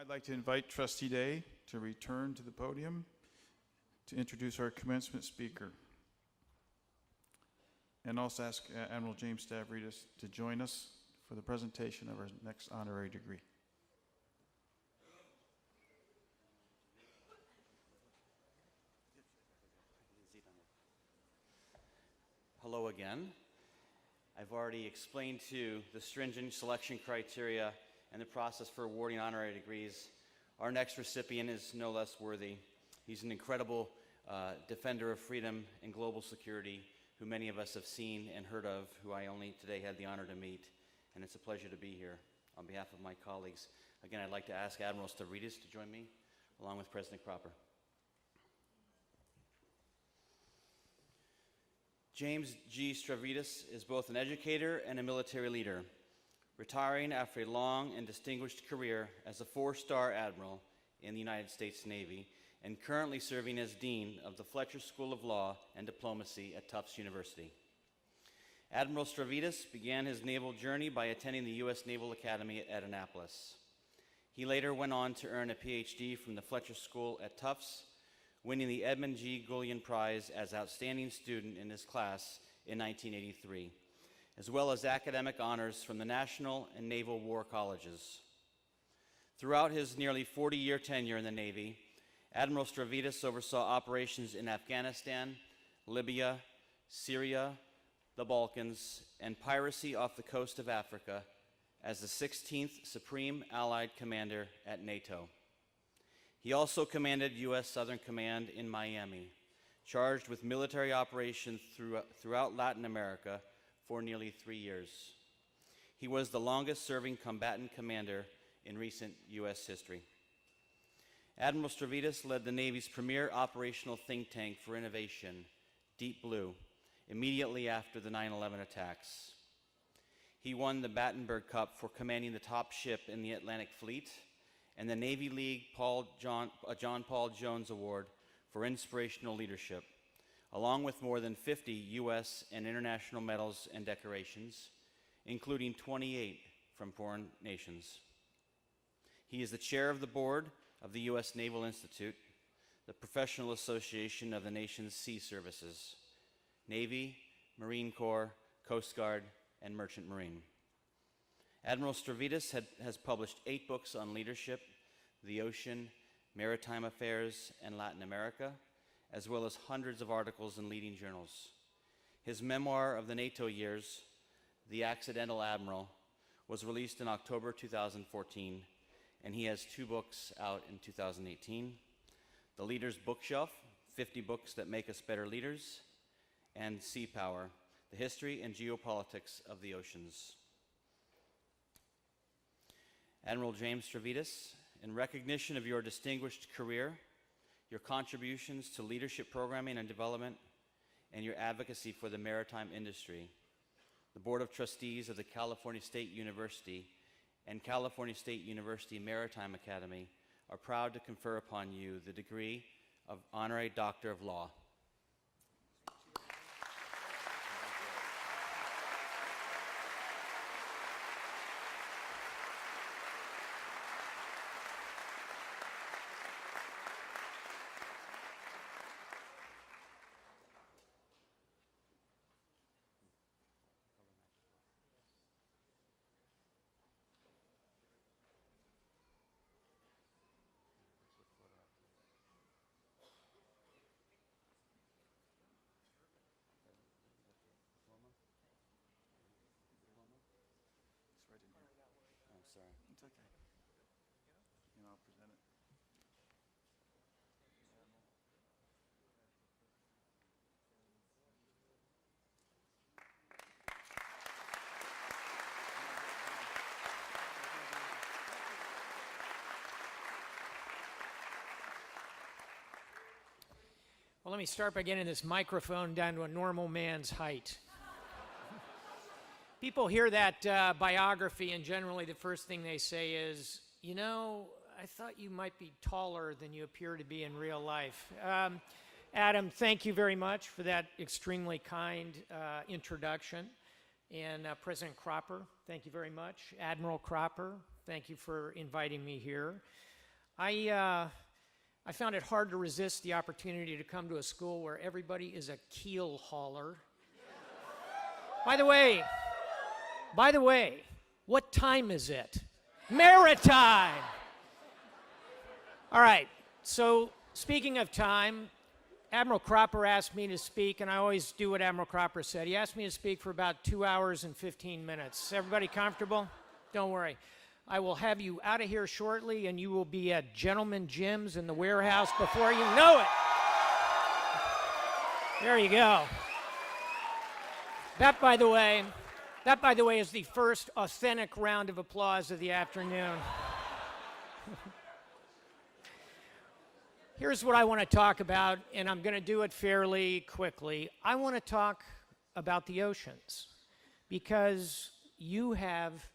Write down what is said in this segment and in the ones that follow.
I'd like to invite Trustee Day to return to the podium to introduce our commencement speaker. And also ask Admiral James Stavridis to join us for the presentation of our next honorary degree. Hello again. I've already explained to you the stringent selection criteria and the process for awarding honorary degrees. Our next recipient is no less worthy. He's an incredible defender of freedom and global security who many of us have seen and heard of, who I only today had the honor to meet, and it's a pleasure to be here on behalf of my colleagues. Again, I'd like to ask Admiral Stavridis to join me, along with President Cropper. James G. Stavridis is both an educator and a military leader, retiring after a long and distinguished career as a four-star admiral in the United States Navy and currently serving as Dean of the Fletcher School of Law and Diplomacy at Tufts University. Admiral Stavridis began his naval journey by attending the U.S. Naval Academy at Annapolis. He later went on to earn a PhD from the Fletcher School at Tufts, winning the Edmund G. Gullion Prize as Outstanding Student in his class in 1983, as well as academic honors from the National and Naval War Colleges. Throughout his nearly 40-year tenure in the Navy, Admiral Stavridis oversaw operations in Afghanistan, Libya, Syria, the Balkans, and piracy off the coast of Africa as the 16th Supreme Allied Commander at NATO. He also commanded U.S. Southern Command in Miami, charged with military operations throughout Latin America for nearly 3 years. He was the longest-serving combatant commander in recent U.S. history. Admiral Stavridis led the Navy's premier operational think tank for innovation, Deep Blue, immediately after the 9/11 attacks. He won the Battenberg Cup for commanding the top ship in the Atlantic Fleet and the Navy League John Paul Jones Award for inspirational leadership, along with more than 50 U.S. and international medals and decorations, including 28 from foreign nations. He is the chair of the board of the U.S. Naval Institute, the professional association of the nation's sea services, Navy, Marine Corps, Coast Guard, and Merchant Marine. Admiral Stavridis has published 8 books on leadership, the ocean, maritime affairs, and Latin America, as well as hundreds of articles in leading journals. His memoir of the NATO years, The Accidental Admiral, was released in October 2014, and he has 2 books out in 2018, The Leader's Bookshelf, 50 Books That Make Us Better Leaders, and Sea Power, The History and Geopolitics of the Oceans. Admiral James Stavridis, in recognition of your distinguished career, your contributions to leadership programming and development, and your advocacy for the maritime industry, the Board of Trustees of the California State University and California State University Maritime Academy are proud to confer upon you the degree of Honorary Doctor of Law. Sorry. It's okay. And I'll present it. Well, let me start by getting this microphone down to a normal man's height. People hear that biography, and generally the first thing they say is, you know, I thought you might be taller than you appear to be in real life. Adam, thank you very much for that extremely kind introduction. And President Cropper, thank you very much. Admiral Cropper, thank you for inviting me here. I found it hard to resist the opportunity to come to a school where everybody is a keel hauler. By the way, what time is it? Maritime! All right, so speaking of time, Admiral Cropper asked me to speak, and I always do what Admiral Cropper said. He asked me to speak for about 2 hours and 15 minutes. Everybody comfortable? Don't worry. I will have you out of here shortly, and you will be at Gentleman Jim's in the warehouse before you know it. There you go. That, by the way, is the first authentic round of applause of the afternoon. Here's what I want to talk about, and I'm going to do it fairly quickly. I want to talk about the oceans, because you have,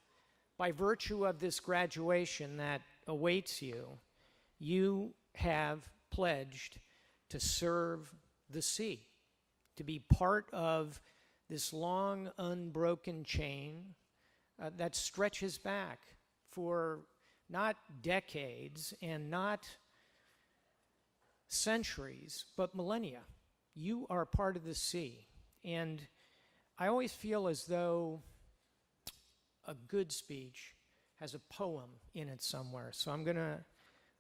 by virtue of this graduation that awaits you, you have pledged to serve the sea, to be part of this long, unbroken chain that stretches back for not decades and not centuries, but millennia. You are part of the sea. And I always feel as though a good speech has a poem in it somewhere. So I'm going to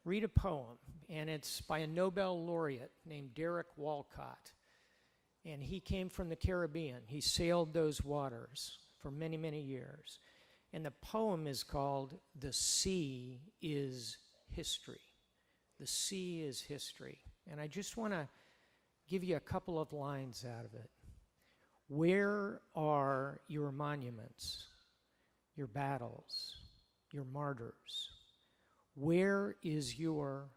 read a poem, and it's by a Nobel laureate named Derek Walcott. And he came from the Caribbean. He sailed those waters for many, many years. And the poem is called "The Sea is History." The sea is history. And I just want to give you a couple of lines out of it. Where are your monuments, your battles, your martyrs? Where is your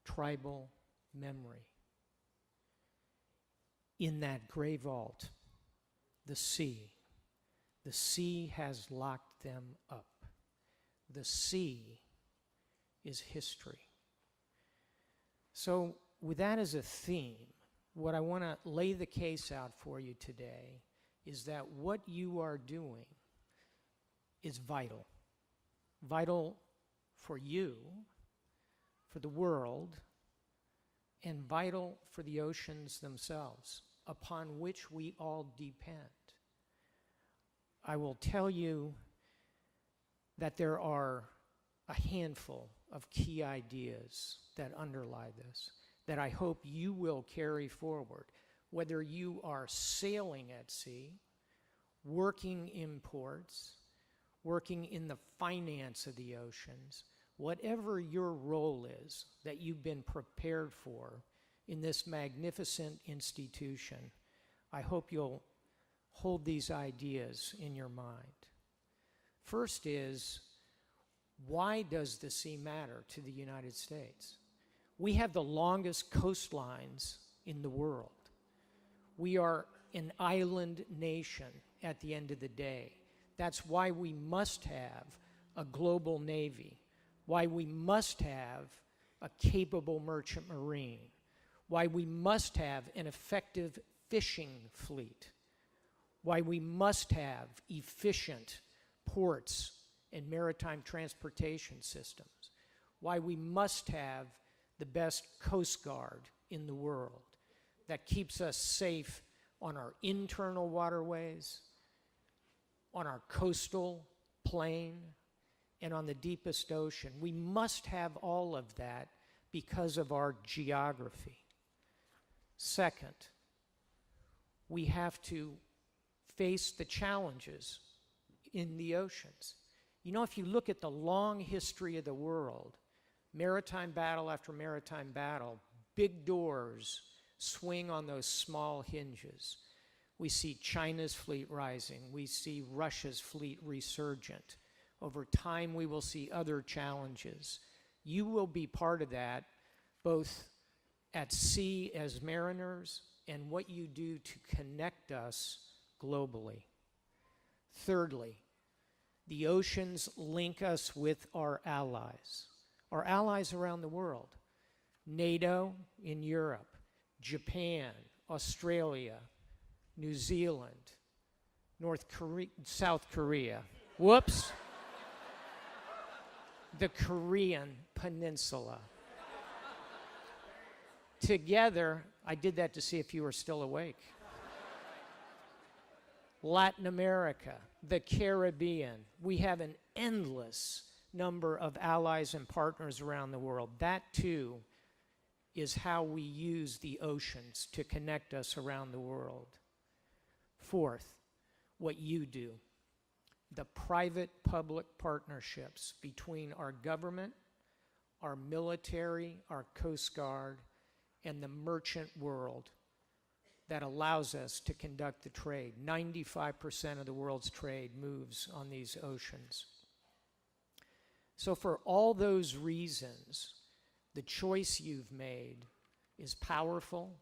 tribal memory? In that gray vault, the sea has locked them up. The sea is history. So with that as a theme, what I want to lay the case out for you today is that what you are doing is vital. Vital for you, for the world, and vital for the oceans themselves, upon which we all depend. I will tell you that there are a handful of key ideas that underlie this, that I hope you will carry forward, whether you are sailing at sea, working in ports, working in the finance of the oceans, whatever your role is that you've been prepared for in this magnificent institution, I hope you'll hold these ideas in your mind. First is, why does the sea matter to the United States? We have the longest coastlines in the world. We are an island nation at the end of the day. That's why we must have a global navy, why we must have a capable merchant marine, why we must have an effective fishing fleet, why we must have efficient ports and maritime transportation systems, why we must have the best Coast Guard in the world that keeps us safe on our internal waterways, on our coastal plain, and on the deepest ocean. We must have all of that because of our geography. Second, we have to face the challenges in the oceans. You know, if you look at the long history of the world, maritime battle after maritime battle, big doors swing on those small hinges. We see China's fleet rising. We see Russia's fleet resurgent. Over time, we will see other challenges. You will be part of that, both at sea as mariners and what you do to connect us globally. Thirdly, the oceans link us with our allies around the world. NATO in Europe, Japan, Australia, New Zealand, South Korea. Whoops. the Korean Peninsula. Together, I did that to see if you were still awake. Latin America, the Caribbean. We have an endless number of allies and partners around the world. That, too, is how we use the oceans to connect us around the world. Fourth, what you do. The private-public partnerships between our government, our military, our Coast Guard, and the merchant world that allows us to conduct the trade. 95% of the world's trade moves on these oceans. So for all those reasons, the choice you've made is powerful,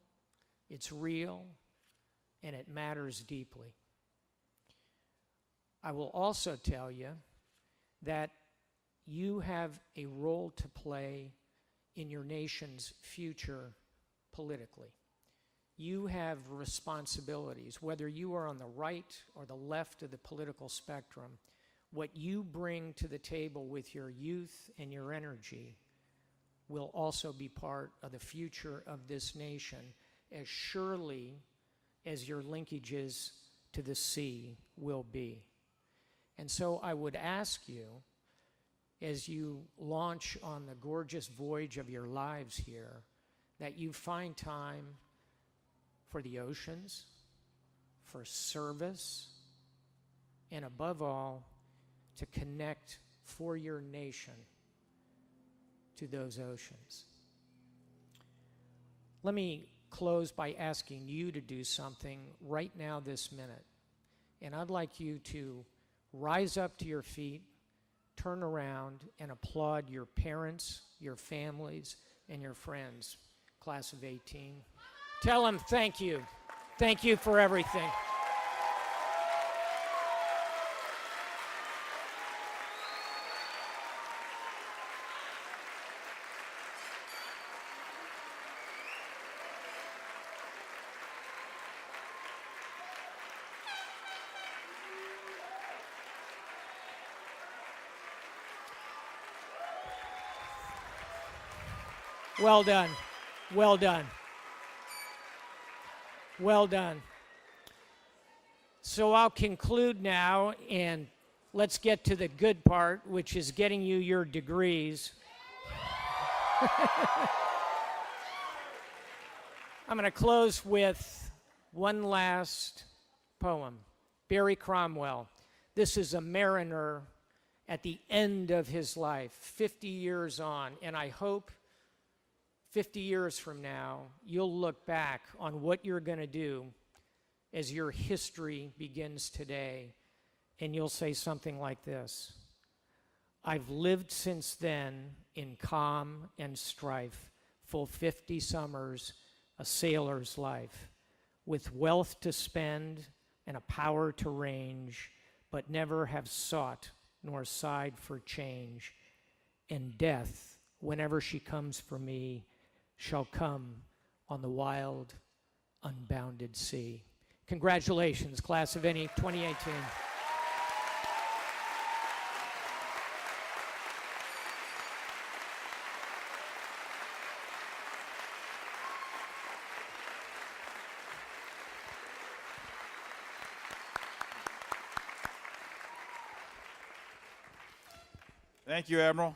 it's real, and it matters deeply. I will also tell you that you have a role to play in your nation's future politically. You have responsibilities, whether you are on the right or the left of the political spectrum. What you bring to the table with your youth and your energy will also be part of the future of this nation, as surely as your linkages to the sea will be. And so I would ask you, as you launch on the gorgeous voyage of your lives here, that you find time for the oceans, for service, and above all, to connect for your nation to those oceans. Let me close by asking you to do something right now this minute. And I'd like you to rise up to your feet, turn around, and applaud your parents, your families, and your friends, class of 18. Tell them thank you. Thank you for everything. Well done. Well done. Well done. So I'll conclude now, and let's get to the good part, which is getting you your degrees. I'm going to close with one last poem. Barry Cromwell. This is a mariner at the end of his life, 50 years on, and I hope 50 years from now, you'll look back on what you're going to do as your history begins today, and you'll say something like this: I've lived since then in calm and strife, full 50 summers, a sailor's life, with wealth to spend and a power to range, but never have sought nor sighed for change. And death, whenever she comes for me, shall come on the wild, unbounded sea. Congratulations, class of 2018. Thank you, Admiral.